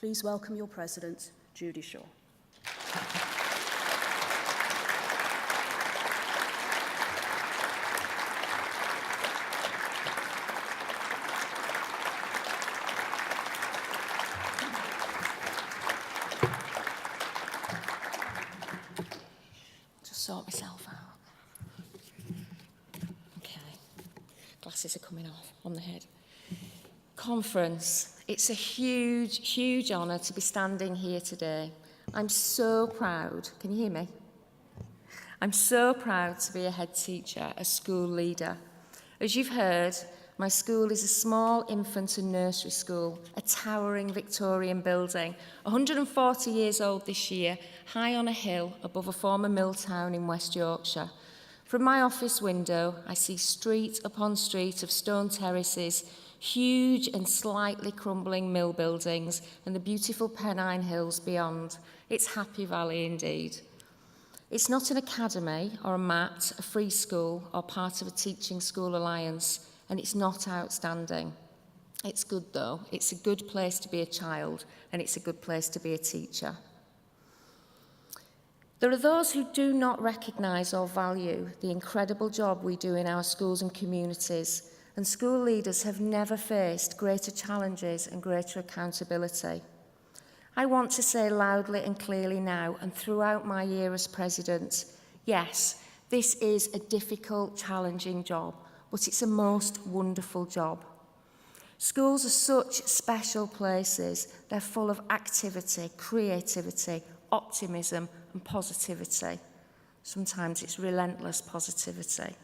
Please welcome your President, Judy Shaw. Just sort myself out. Okay, glasses are coming off on the head. Conference. It's a huge, huge honour to be standing here today. I'm so proud. Can you hear me? I'm so proud to be a head teacher, a school leader. As you've heard, my school is a small infant and nursery school, a towering Victorian building, 140 years old this year, high on a hill above a former mill town in West Yorkshire. From my office window, I see street upon street of stone terraces, huge and slightly crumbling mill buildings, and the beautiful Pennine Hills beyond. It's Happy Valley indeed. It's not an academy or a MAHT, a free school, or part of a teaching school alliance, and it's not outstanding. It's good though. It's a good place to be a child, and it's a good place to be a teacher. There are those who do not recognise or value the incredible job we do in our schools and communities, and school leaders have never faced greater challenges and greater accountability. I want to say loudly and clearly now and throughout my year as president, yes, this is a difficult, challenging job, but it's a most wonderful job. Schools are such special places. They're full of activity, creativity, optimism and positivity. Sometimes it's relentless positivity.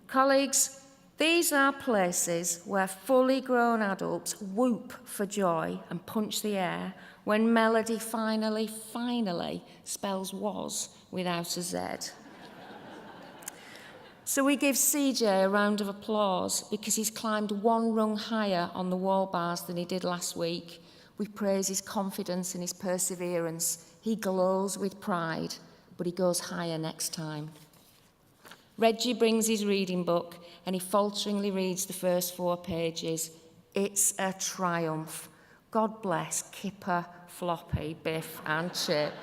Colleagues, these are places where fully grown adults whoop for joy and punch the air when Melody finally spells was without a Z. So we give CJ a round of applause because he's climbed one rung higher on the wall bars than he did last week. We praise his confidence and his perseverance. He glows with pride, but he goes higher next time. Reggie brings his reading book and he falteringly reads the first 4 pages. It's a triumph. God bless Kipper, Floppy, Biff and Chip.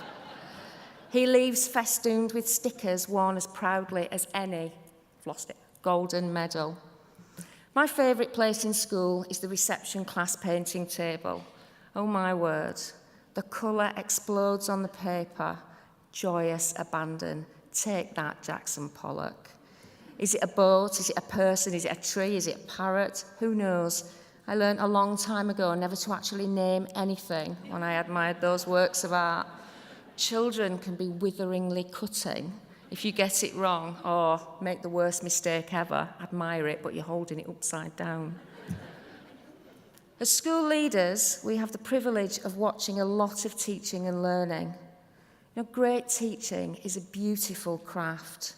He leaves festooned with stickers worn as proudly as any, I've lost it, golden medal. My favourite place in school is the reception class painting table. Oh my word, the colour explodes on the paper. Joyous abandon. Take that, Jackson Pollock. Is it a boat? Is it a person? Is it a tree? Is it a parrot? Who knows? I learned a long time ago never to actually name anything when I admired those works of art. Children can be witheringly cutting if you get it wrong or make the worst mistake ever. Admire it, but you're holding it upside down. As school leaders, we have the privilege of watching a lot of teaching and learning. You know, great teaching is a beautiful craft.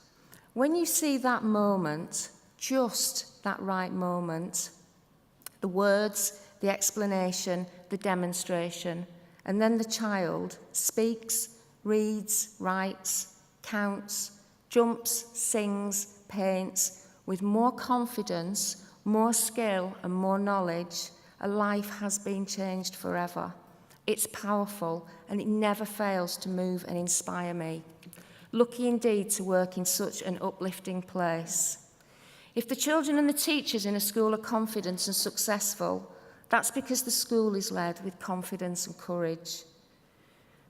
When you see that moment, just that right moment, the words, the explanation, the demonstration, and then the child speaks, reads, writes, counts, jumps, sings, paints, with more confidence, more skill, and more knowledge, a life has been changed forever. It's powerful, and it never fails to move and inspire me. Lucky indeed to work in such an uplifting place. If the children and the teachers in a school are confident and successful, that's because the school is led with confidence and courage.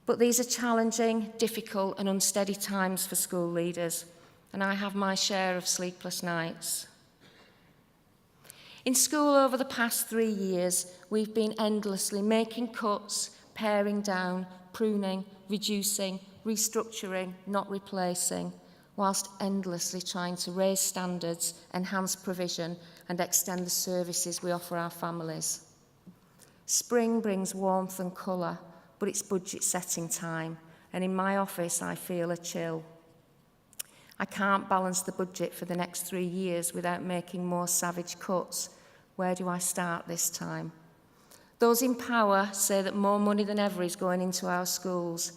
But these are challenging, difficult, and unsteady times for school leaders, and I have my share of sleepless nights. In school over the past 3 years, we've been endlessly making cuts, paring down, pruning, reducing, restructuring, not replacing, whilst endlessly trying to raise standards, enhance provision, and extend the services we offer our families. Spring brings warmth and colour, but it's budget setting time, and in my office I feel a chill. I can't balance the budget for the next 3 years without making more savage cuts. Where do I start this time? Those in power say that more money than ever is going into our schools.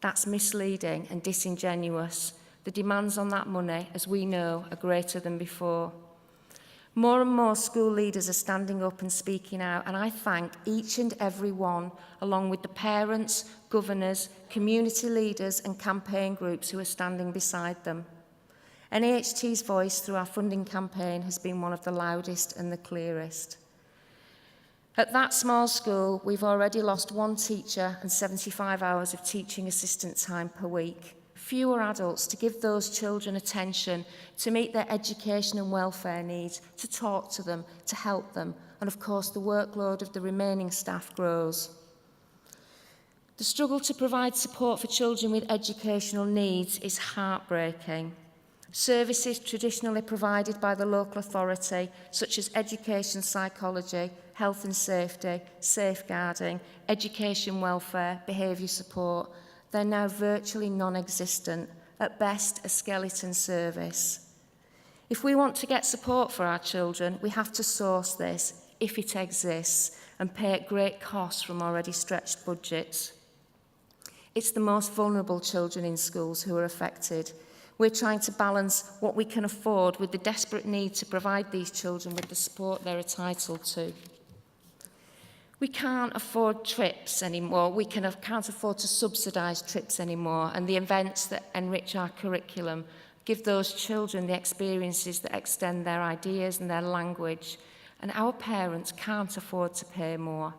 That's misleading and disingenuous. The demands on that money, as we know, are greater than before. More and more school leaders are standing up and speaking out, and I thank each and every one, along with the parents, governors, community leaders and campaign groups who are standing beside them. NAHT's voice through our funding campaign has been one of the loudest and the clearest. At that small school, we've already lost one teacher and 75 hours of teaching assistant time per week. Fewer adults to give those children attention, to meet their education and welfare needs, to talk to them, to help them, and of course the workload of the remaining staff grows. The struggle to provide support for children with educational needs is heartbreaking. Services traditionally provided by the local authority, such as education psychology, health and safety, safeguarding, education welfare, behaviour support, they're now virtually non-existent, at best a skeleton service. If we want to get support for our children, we have to source this, if it exists, and pay at great cost from already stretched budgets. It's the most vulnerable children in schools who are affected. We're trying to balance what we can afford with the desperate need to provide these children with the support they're entitled to. We can't afford trips anymore. We can't afford to subsidise trips anymore, and the events that enrich our curriculum give those children the experiences that extend their ideas and their language, and our parents can't afford to pay more.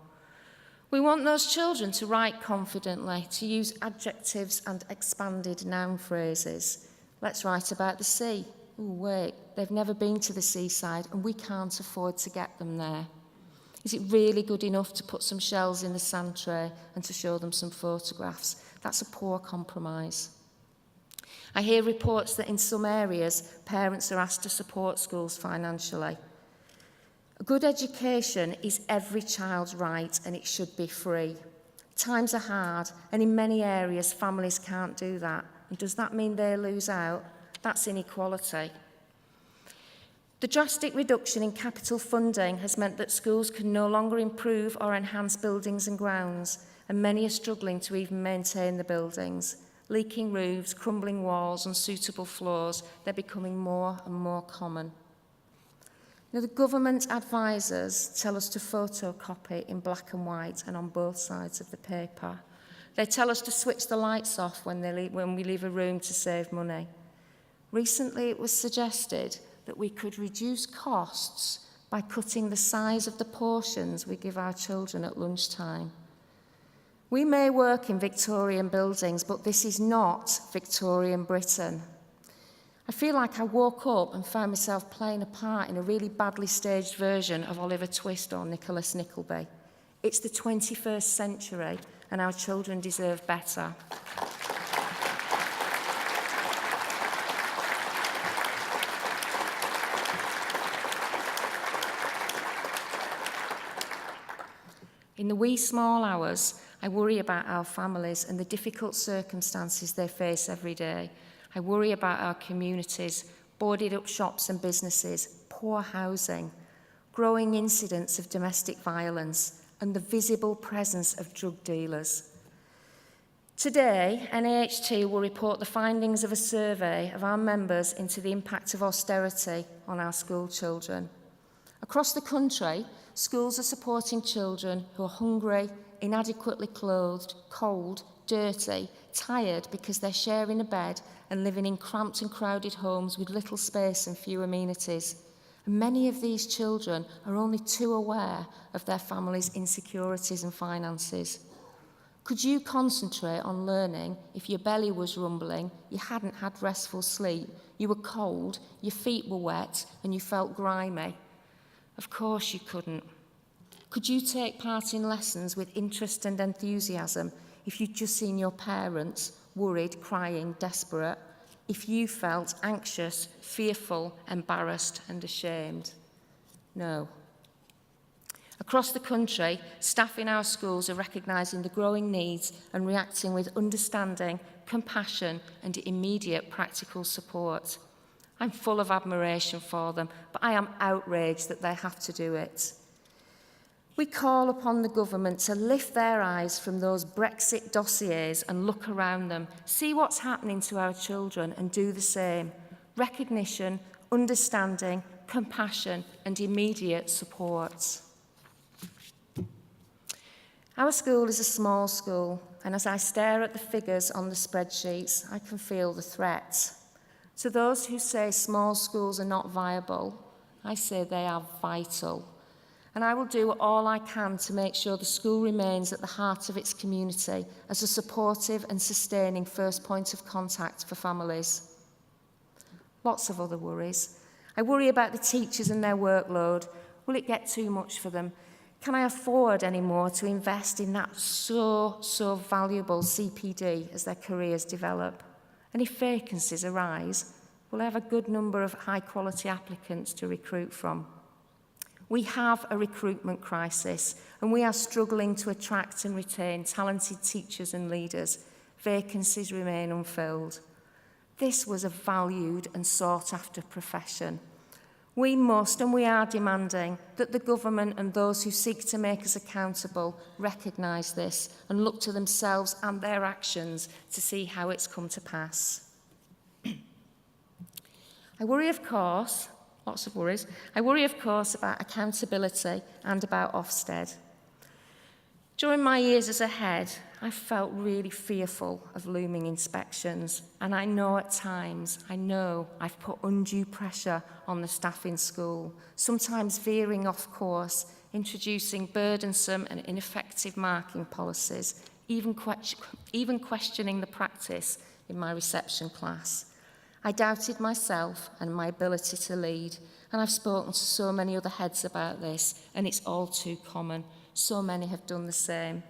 We want those children to write confidently, to use adjectives and expanded noun phrases. Let's write about the sea. Oh, wait, they've never been to the seaside, and we can't afford to get them there. Is it really good enough to put some shells in the sand tray and to show them some photographs? That's a poor compromise. I hear reports that in some areas, parents are asked to support schools financially. A good education is every child's right, and it should be free. Times are hard, and in many areas, families can't do that. And does that mean they lose out? That's inequality. The drastic reduction in capital funding has meant that schools can no longer improve or enhance buildings and grounds, and many are struggling to even maintain the buildings. Leaking roofs, crumbling walls, unsuitable floors, they're becoming more and more common. Now, the government advisors tell us to photocopy in black and white and on both sides of the paper. They tell us to switch the lights off when we leave a room to save money. Recently, it was suggested that we could reduce costs by cutting the size of the portions we give our children at lunchtime. We may work in Victorian buildings, but this is not Victorian Britain. I feel like I woke up and found myself playing a part in a really badly staged version of Oliver Twist or Nicholas Nickleby. It's the 21st century, and our children deserve better. In the wee small hours, I worry about our families and the difficult circumstances they face every day. I worry about our communities, boarded up shops and businesses, poor housing, growing incidents of domestic violence, and the visible presence of drug dealers. Today, NAHT will report the findings of a survey of our members into the impact of austerity on our school children. Across the country, schools are supporting children who are hungry, inadequately clothed, cold, dirty, tired because they're sharing a bed and living in cramped and crowded homes with little space and few amenities. And many of these children are only too aware of their family's insecurities and finances. Could you concentrate on learning if your belly was rumbling, you hadn't had restful sleep, you were cold, your feet were wet, and you felt grimy? Of course you couldn't. Could you take part in lessons with interest and enthusiasm if you'd just seen your parents worried, crying, desperate? If you felt anxious, fearful, embarrassed and ashamed? No. Across the country, staff in our schools are recognising the growing needs and reacting with understanding, compassion and immediate practical support. I'm full of admiration for them, but I am outraged that they have to do it. We call upon the government to lift their eyes from those Brexit dossiers and look around them, see what's happening to our children and do the same. Recognition, understanding, compassion and immediate support. Our school is a small school, and as I stare at the figures on the spreadsheets, I can feel the threat. To those who say small schools are not viable, I say they are vital. And I will do all I can to make sure the school remains at the heart of its community as a supportive and sustaining first point of contact for families. Lots of other worries. I worry about the teachers and their workload. Will it get too much for them? Can I afford any more to invest in that so valuable CPD as their careers develop? And if vacancies arise, will I have a good number of high-quality applicants to recruit from? We have a recruitment crisis, and we are struggling to attract and retain talented teachers and leaders. Vacancies remain unfilled. This was a valued and sought-after profession. We must, and we are demanding, that the government and those who seek to make us accountable recognise this and look to themselves and their actions to see how it's come to pass. I worry, of course, lots of worries. I worry, of course, about accountability and about Ofsted. During my years as a head, I felt really fearful of looming inspections, and I know at times, I've put undue pressure on the staff in school, sometimes veering off course, introducing burdensome and ineffective marking policies, even questioning the practice in my reception class. I doubted myself and my ability to lead, and I've spoken to so many other heads about this, and it's all too common. So many have done the same.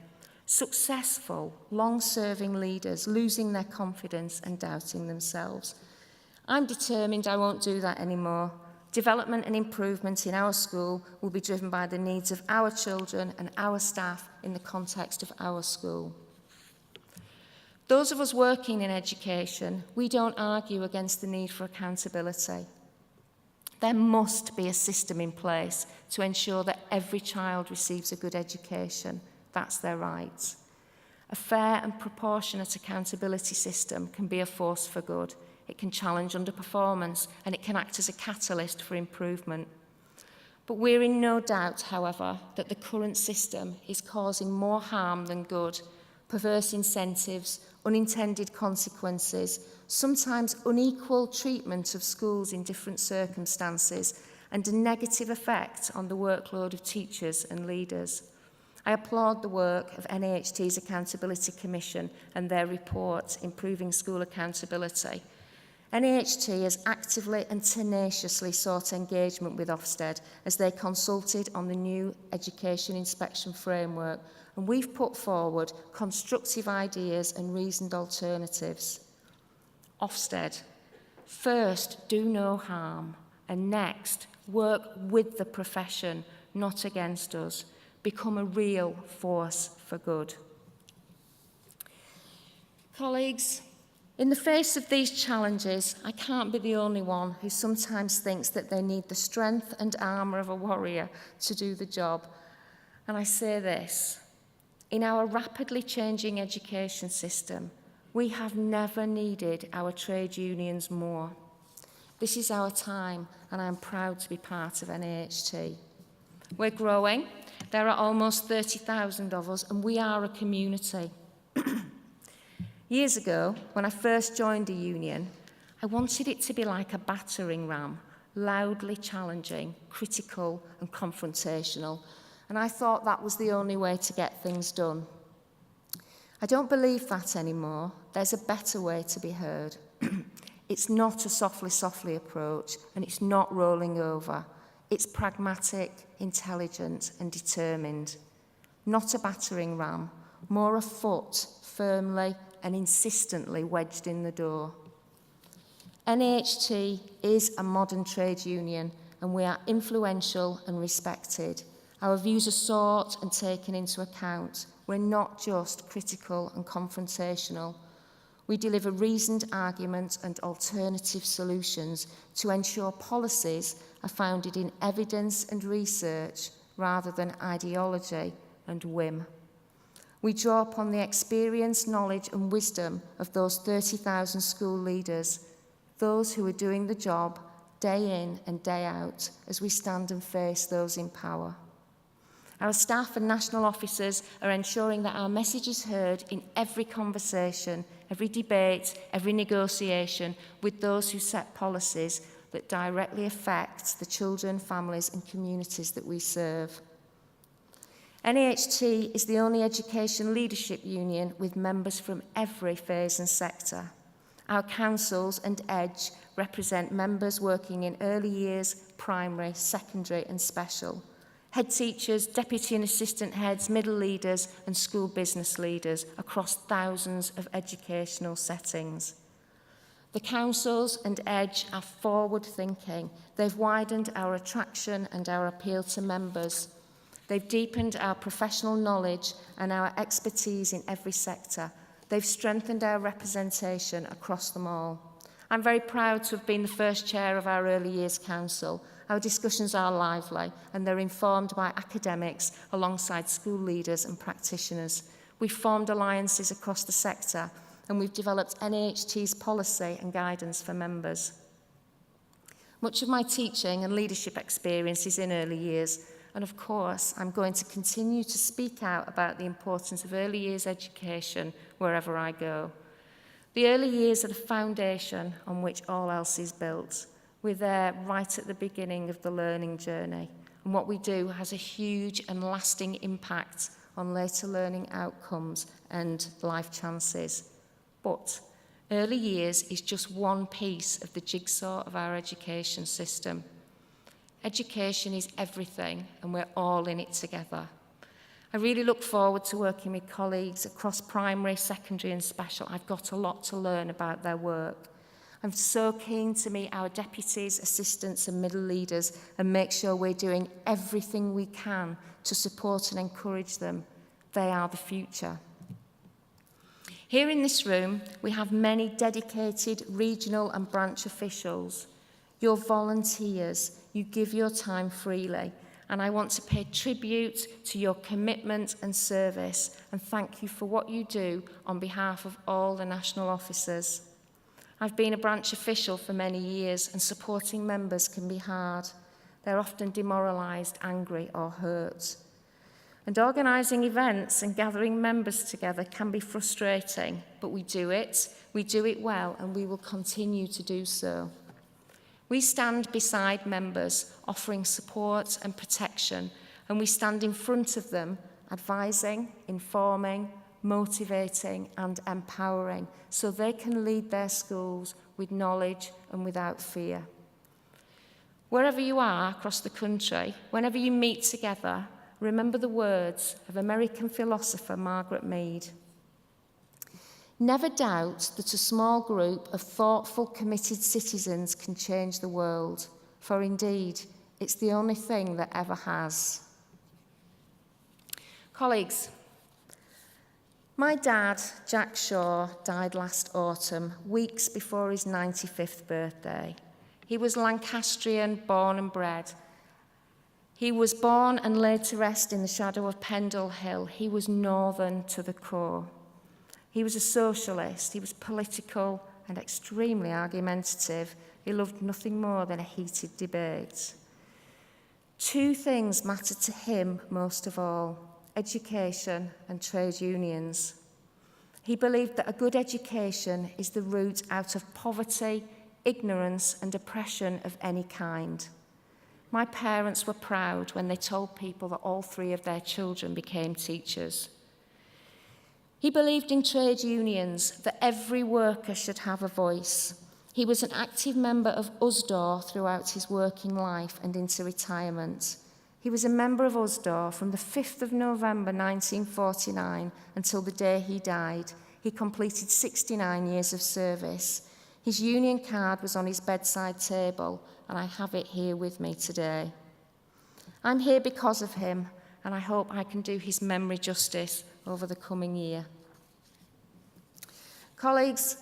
Successful, long-serving leaders losing their confidence and doubting themselves. I'm determined I won't do that anymore. Development and improvement in our school will be driven by the needs of our children and our staff in the context of our school. Those of us working in education, we don't argue against the need for accountability. There must be a system in place to ensure that every child receives a good education. That's their right. A fair and proportionate accountability system can be a force for good. It can challenge underperformance, and it can act as a catalyst for improvement. But we're in no doubt, however, that the current system is causing more harm than good. Perverse incentives, unintended consequences, sometimes unequal treatment of schools in different circumstances, and a negative effect on the workload of teachers and leaders. I applaud the work of NAHT's Accountability Commission and their report, Improving School Accountability. NAHT has actively and tenaciously sought engagement with Ofsted as they consulted on the new education inspection framework, and we've put forward constructive ideas and reasoned alternatives. Ofsted, first, do no harm, and next, work with the profession, not against us. Become a real force for good. Colleagues, in the face of these challenges, I can't be the only one who sometimes thinks that they need the strength and armour of a warrior to do the job. And I say this, in our rapidly changing education system, we have never needed our trade unions more. This is our time, and I'm proud to be part of NAHT. We're growing. There are almost 30,000 of us, and we are a community. Years ago, when I first joined a union, I wanted it to be like a battering ram, loudly challenging, critical and confrontational, and I thought that was the only way to get things done. I don't believe that anymore. There's a better way to be heard. It's not a softly approach, and it's not rolling over. It's pragmatic, intelligent and determined. Not a battering ram, more a foot firmly and insistently wedged in the door. NAHT is a modern trade union, and we are influential and respected. Our views are sought and taken into account. We're not just critical and confrontational. We deliver reasoned arguments and alternative solutions to ensure policies are founded in evidence and research rather than ideology and whim. We draw upon the experience, knowledge and wisdom of those 30,000 school leaders, those who are doing the job day in and day out, as we stand and face those in power. Our staff and national officers are ensuring that our message is heard in every conversation, every debate, every negotiation with those who set policies that directly affect the children, families and communities that we serve. NAHT is the only education leadership union with members from every phase and sector. Our councils and EDGE represent members working in early years, primary, secondary and special. Head teachers, deputy and assistant heads, middle leaders and school business leaders across thousands of educational settings. The councils and EDGE are forward-thinking. They've widened our attraction and our appeal to members. They've deepened our professional knowledge and our expertise in every sector. They've strengthened our representation across them all. I'm very proud to have been the first chair of our Early Years Council. Our discussions are lively and they're informed by academics alongside school leaders and practitioners. We've formed alliances across the sector and we've developed NAHT's policy and guidance for members. Much of my teaching and leadership experience is in early years, and of course, I'm going to continue to speak out about the importance of early years education wherever I go. The early years are the foundation on which all else is built. We're there right at the beginning of the learning journey, and what we do has a huge and lasting impact on later learning outcomes and life chances. But early years is just one piece of the jigsaw of our education system. Education is everything, and we're all in it together. I really look forward to working with colleagues across primary, secondary and special. I've got a lot to learn about their work. I'm so keen to meet our deputies, assistants and middle leaders and make sure we're doing everything we can to support and encourage them. They are the future. Here in this room, we have many dedicated regional and branch officials. You're volunteers. You give your time freely, and I want to pay tribute to your commitment and service and thank you for what you do on behalf of all the national officers. I've been a branch official for many years and supporting members can be hard. They're often demoralised, angry or hurt. And organising events and gathering members together can be frustrating, but we do it well and we will continue to do so. We stand beside members, offering support and protection, and we stand in front of them, advising, informing, motivating and empowering, so they can lead their schools with knowledge and without fear. Wherever you are across the country, whenever you meet together, remember the words of American philosopher Margaret Mead. Never doubt that a small group of thoughtful, committed citizens can change the world, for indeed, it's the only thing that ever has. Colleagues, my dad, Jack Shaw, died last autumn, weeks before his 95th birthday. He was Lancastrian, born and bred. He was born and laid to rest in the shadow of Pendle Hill. He was northern to the core. He was a socialist, he was political and extremely argumentative. He loved nothing more than a heated debate. Two things mattered to him most of all: education and trade unions. He believed that a good education is the route out of poverty, ignorance and oppression of any kind. My parents were proud when they told people that all three of their children became teachers. He believed in trade unions, that every worker should have a voice. He was an active member of USDOR throughout his working life and into retirement. He was a member of USDOR from the 5th of November 1949 until the day he died. He completed 69 years of service. His union card was on his bedside table, and I have it here with me today. I'm here because of him, and I hope I can do his memory justice over the coming year. Colleagues,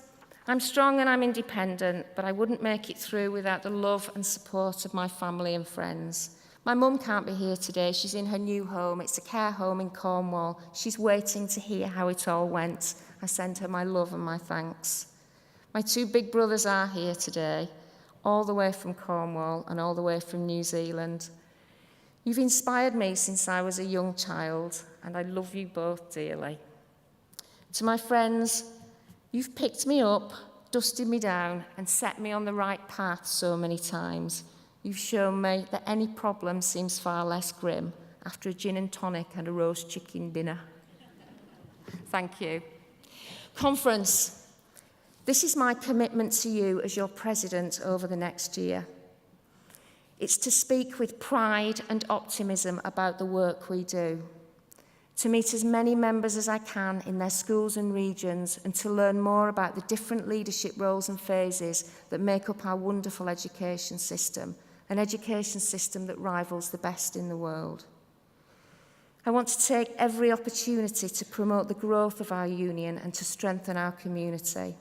I'm strong and I'm independent, but I wouldn't make it through without the love and support of my family and friends. My mum can't be here today. She's in her new home. It's a care home in Cornwall. She's waiting to hear how it all went. I send her my love and my thanks. My two big brothers are here today. all the way from Cornwall and all the way from New Zealand. You've inspired me since I was a young child, and I love you both dearly. To my friends, you've picked me up, dusted me down, and set me on the right path so many times. You've shown me that any problem seems far less grim after a gin and tonic and a roast chicken dinner. Thank you. Conference, this is my commitment to you as your president over the next year. It's to speak with pride and optimism about the work we do, to meet as many members as I can in their schools and regions, and to learn more about the different leadership roles and phases that make up our wonderful education system, an education system that rivals the best in the world. I want to take every opportunity to promote the growth of our union and to strengthen our community.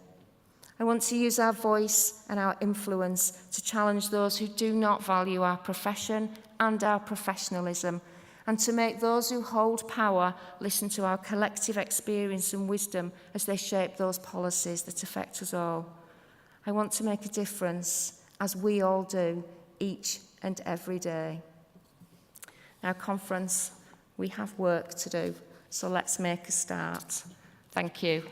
I want to use our voice and our influence to challenge those who do not value our profession and our professionalism, and to make those who hold power listen to our collective experience and wisdom as they shape those policies that affect us all. I want to make a difference, as we all do, each and every day. Now, conference, we have work to do, so let's make a start. Thank you.